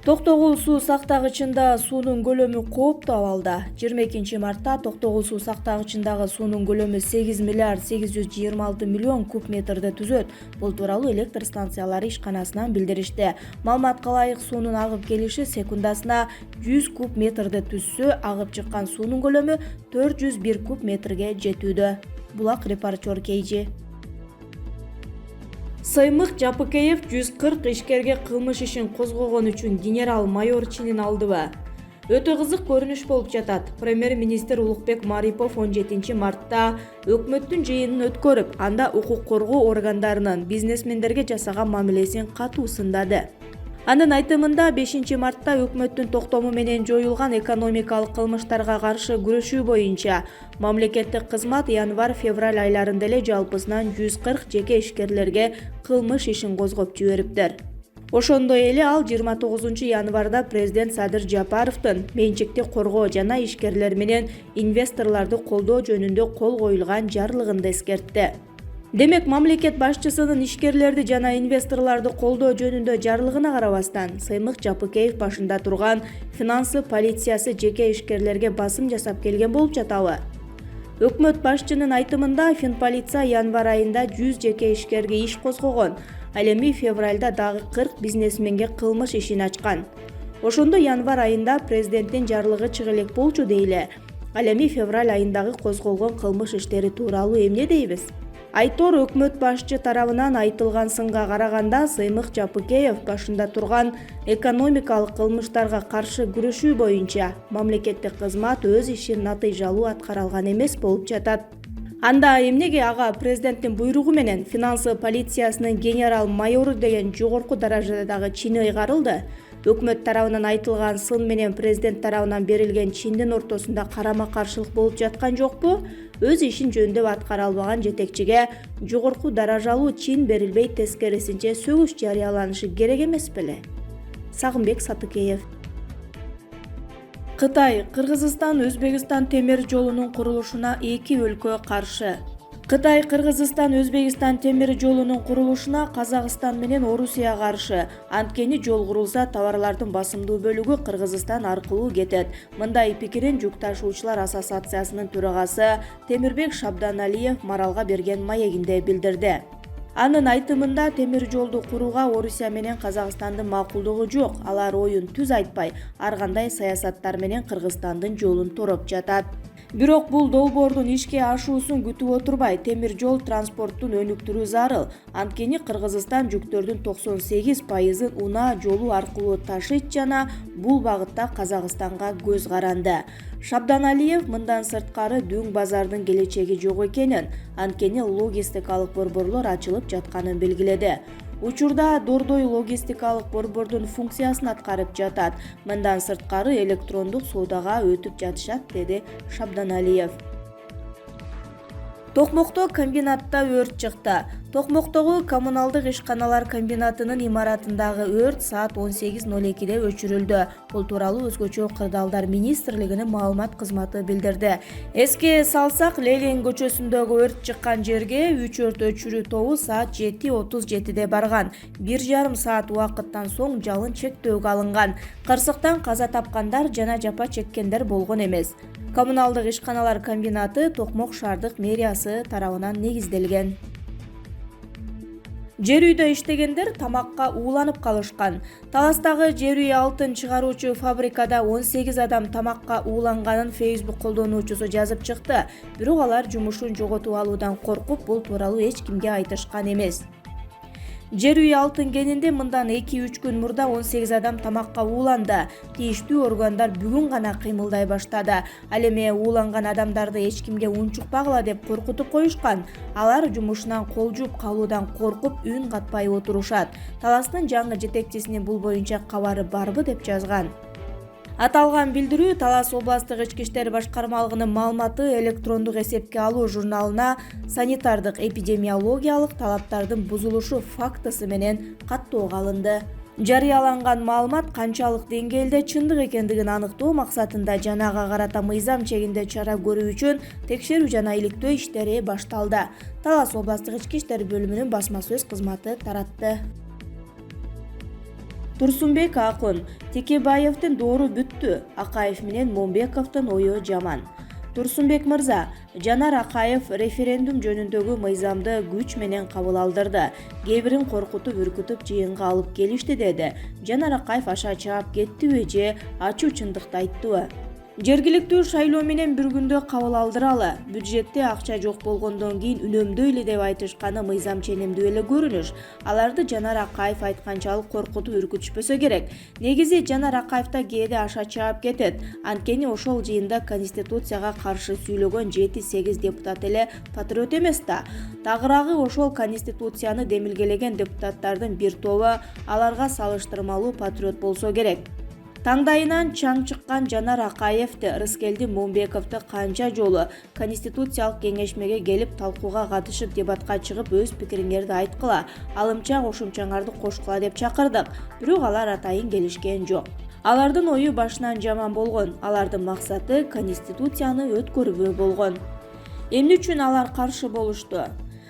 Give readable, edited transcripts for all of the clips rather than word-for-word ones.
Токтогул суу сактагычында суунун көлөмү кооптуу абалда. 22 мартта Токтогул суу сактагычындагы суунун көлөмү 8 миллиард 826 миллион куб метрди түзөт. Бул тууралуу электр станциялары ишканасынан билдиришти. Маалыматка ылайык, суунун агып келиши секундасына 100 куб метрди түзсө, агып чыккан суунун көлөмү 401 куб метрге жетүүдө. Булак репортер Кейжи. Сыймык Жапыкеев 140 ишкерге кылмыш ишин козгогон үчүн генерал-майор чинин алдыбы? Өтө кызык көрүнүш болуп жатат. Премьер-министр Улукбек Марипов 17 мартта өкмөттүн жыйынын өткөрүп, анда укук коргоо органдарынын бизнесмендерге жасаган мамилесин катуу сындады. Анын айтымында 5 мартта өкмөттүн токтому менен жоюлган экономикалык кылмыштарга каршы күрөшүү боюнча мамлекеттик кызмат январь-февраль айларында эле жалпысынан 140 жеке ишкерлерге кылмыш ишин козгоп жибериптир. Ошондой эле ал 29 январда президент Садыр Жапаровдун менчикти коргоо жана ишкерлер менен инвесторлорду колдоо жөнүндө кол коюлган жарлыгында эскертти. Демек, мамлекет башчысынын ишкерлерди жана инвесторлорду колдоо жөнүндө жарлыгына карабастан, Сыймык Жапыкеев башында турган финансы полициясы жеке ишкерлерге басым жасап келген болуп жатабы? Өкмөт башчынын айтымында, Финполиция январь айында 100 жеке ишкерге иш козгогон, ал эми февралда дагы 40 бизнесменге кылмыш ишин ачкан. Ошондо январь айында президенттин жарлыгы чыга элек болчу дейле. Ал эми февраль айындагы козголгон кылмыш иштери тууралуу эмне дейбиз? Айтор өкмөт башчы тарабынан айтылган сынга караганда, Сыймык Жапыкеев башында турган экономикалык кылмыштарга каршы күрөшүү боюнча мамлекеттик кызмат өз ишин натыйжалуу аткара алган эмес болуп жатат. Анда эмнеге ага президенттин буйругу менен финансы полициясынын генерал-майору деген жогорку даражадагы чини ыйгарылды? Өкмөт тарабынан айтылган сын менен президент тарабынан берилген чиндин ортосунда карама-каршылык болуп жаткан жокпу? Өз ишин жөндөп аткара албаган жетекчиге жогорку даражалуу чин берилбей, тескерисинче сөгүш жарыяланышы керек эмес беле? Сагынбек Сатыкеев. Кытай, Кыргызстан, Өзбекстан темир жолунун курулушуна эки өлкө каршы. Кытай, Кыргызстан, Өзбекстан темир жолунун курулушуна Казакстан менен Орусия каршы. Анткени жол курулса, товарлардын басымдуу бөлүгү Кыргызстан аркылуу кетет. Мындай пикирин Жүк ташуучулар ассоциациясынын төрагасы Темирбек Шабданалиев Маралга берген маегинде билдирди. Анын айтымында, темир жолду курууга Орусия менен Казакстандын макулдугу жок. Алар оюн түз айтпай, ар кандай саясаттар менен Кыргызстандын жолун тороп жатат. Бирок бул долбоордун ишке ашуусун күтүп отурбай, темир жол транспорттун өнүктүрүү зарыл. Анткени Кыргызстан жүктөрдүн 98%-ын унаа жолу аркылуу ташыйт жана бул багытта Казакстанга көз каранды. Шабданалиев мындан сырткары дөң базардын келечеги жок экенин, анткени логистикалык борборлор ачылып жатканын белгиледи. Учурда Дордой логистикалык борбордун функциясын аткарып жатат. Мындан сырткары электрондук соодага өтүп жатышат, деди Шабданалиев. Токмокто комбинатта өрт чыкты. Токмоктогу коммуналдык ишканалар комбинатынын имаратындагы өрт саат 18:02 өчүрүлдү. Бул тууралуу Өзгөчө кырдаалдар министрлигинин маалымат кызматы билдирди. Эске салсак, Ленин көчөсүндөгү өрт чыккан жерге 3 өрт өчүрүү тобу саат 7:37 барган. 1,5 саат убакыттан соң жалын чектөөгө алынган. Кырсыктан каза тапкандар жана жапа чеккендер болгон эмес. Коммуналдык ишканалар комбинаты Токмок шаардык мэриясы тарабынан негизделген. Жер үйдө иштегендер тамакка ууланып калышкан. Таластагы жер үй алтын чыгаруучу фабрикада 18 адам тамакка ууланганын Facebook колдонуучусу жазып чыкты. Бирок алар жумушун жоготуп алуудан коркуп, бул тууралуу эч кимге айтышкан эмес. Жер үй алтын кенинде мындан 2-3 күн мурда 18 адам тамакка ууланды. Тийиштүү органдар бүгүн гана кыймылдай баштады. Ал эми ууланган адамдарды эч кимге унчукпагыла деп коркутуп коюшкан. Алар жумушунан кол жууп калуудан коркуп үн катпай отурушат. Таластын жаңы жетекчисинин бул боюнча кабары барбы деп жазган. Аталган билдирүү Талас областык ички иштер башкармалыгынын маалыматы электрондук эсепке алуу журналына санитардык эпидемиологиялык талаптардын бузулушу фактысы менен каттоого алынды. Жарыяланган маалымат канчалык деңгээлде чындык экендигин аныктоо максатында жанага карата мыйзам чегинде чара көрүү үчүн текшерүү жана иликтөө иштери башталды. Талас областык ички иштер бөлүмүнүн басма сөз кызматы таратты. Турсунбек Акын: Текебаевдин доору бүттү, Акаев менен Момбековдун ою жаман. Турсунбек мырза, Жанар Акаев референдум жөнүндөгү мыйзамды күч менен кабыл алдырды. Кээ бирин коркутуп, үркүтүп жыйынга алып келишти деди. Жанар Акаев аша чаап кеттиби же ачуу чындыкты айттыбы? Жергиликтүү шайлоо менен бир күндө кабыл алдыралы. Бюджетте акча жок болгондон кийин үнөмдөй эле деп айтышканы мыйзам ченемдүү эле көрүнүш. Аларды Жанар Акаев айтканчалык коркутуп үркүтүшпөсө керек. Негизи Жанар Акаев да кээде аша чаап кетет. Анткени ошол жыйында Конституцияга каршы сүйлөгөн 7-8 депутат эле патриот эмес да. Тагыраагы ошол Конституцияны демилгелеген депутаттардын бир тобу аларга салыштырмалуу патриот болсо керек. Таңдайынан чаң чыккан Жанар Акаевди, Рыскелди Момбековду канча жолу Конституциялык кеңешмеге келип талкууга катышып дебатка чыгып өз пикириңерди айткыла, алымча кошумчаңарды кошкула деп чакырдык, бирок алар атайын келишкен жок. Алардын ою башынан жаман болгон, алардын максаты Конституцияны өткөрбөө болгон. Эмне үчүн алар каршы болушту?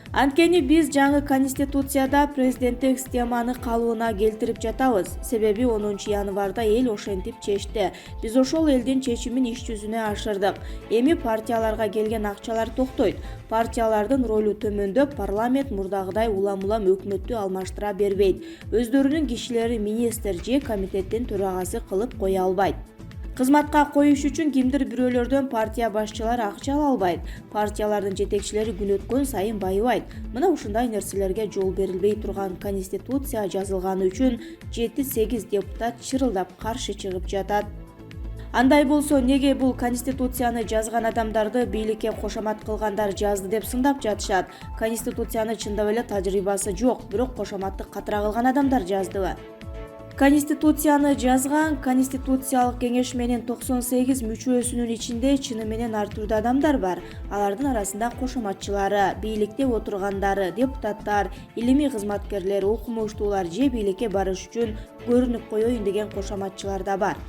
Анткени биз жаңы Конституцияда президенттик системаны калыбына келтирип жатабыз. Себеби 10 январда эл ошентип чечти. Биз ошол элдин чечимин иш жүзүнө ашырдык. Эми партияларга келген акчалар токтойт. Партиялардын ролу төмөндөп, парламент мурдагыдай улам-улам өкмөттү алмаштыра бербейт. Өздөрүнүн кишилери министр же комитеттин төрагасы кылып кое албайт. Кызматка коюш үчүн кимдир бирөөлөрдөн партия башчылары акча ала албайт. Партиялардын жетекчилери күн өткөн сайын байыбайт. Мына ушундай нерселерге жол берилбей турган Конституция жазылганы үчүн 7-8 депутат чырылдап каршы чыгып жатат. Андай болсо неге бул Конституцияны жазган адамдарды бийликке кошомат кылгандар жазды деп сындап жатышат? Конституцияны чындап эле тажрыйбасы жок, бирок кошоматты катыра кылган адамдар жаздыбы? Конституцияны жазган Конституциялык кеңешменин 98 мүчөсүнүн ичинде чыны менен ар түрдүү адамдар бар. Алардын арасында кошоматчылары, бийликте отургандары, депутаттар, илимий кызматкерлер, окумуштуулар же бийликке барыш үчүн көрүнүп коеюн деген кошоматчылар да бар.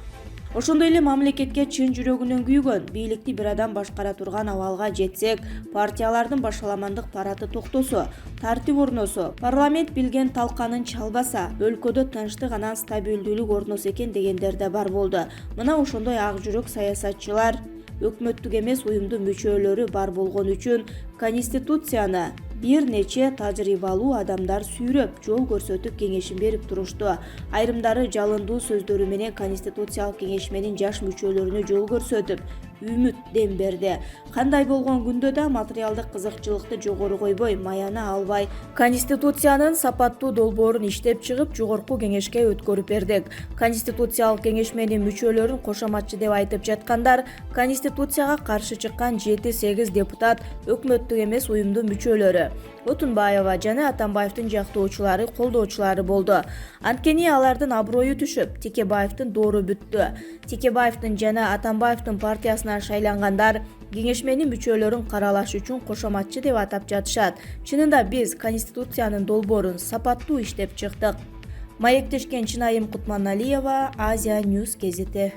Ошондой эле мамлекетке чын жүрөгүнөн күйгөн, бийликти бир адам башкара турган абалга жетсек, партиялардын башаламандык параты токтосо, тартип орносо, парламент билген талканын чалбаса, өлкөдө тынчтык анан стабилдүүлүк орносо экен дегендер да бар болду. Мына ошондой ак жүрөк саясатчылар, өкмөттүк эмес уюмдун мүчөлөрү бар болгон үчүн Конституцияны бир нече тажрыйбалуу адамдар сүйрөп, жол көрсөтүп кеңешин берип турушту. Айрымдары жалындуу сөздөрү менен Конституциялык кеңешменин жаш мүчөлөрүнө жол көрсөтүп, үмүт дем берди. Кандай болгон күндө да материалдык кызыкчылыкты жогору койбой, маяна албай, Конституциянын сапаттуу долбоорун иштеп чыгып, жогорку кеңешке өткөрүп бердик. Конституциялык кеңешменин мүчөлөрүн кошоматчы деп айтып жаткандар Конституцияга каршы чыккан 7-8 депутат өкмөттүк эмес уюмдун мүчөлөрү. Отунбаева жана Атамбаевдин жактоочулары, колдоочулары болду. Анткени алардын аброю түшүп, Текебаевдин доору бүттү. Текебаевдин жана Атамбаевдин партиясына шайлангандар кеңешменин мүчөлөрүн каралаш үчүн кошоматчы деп атап жатышат. Чынында биз Конституциянын долбоорун сапаттуу иштеп чыктык. Маектешкен Чынайым Кутманалиева, Азия Ньюс газети.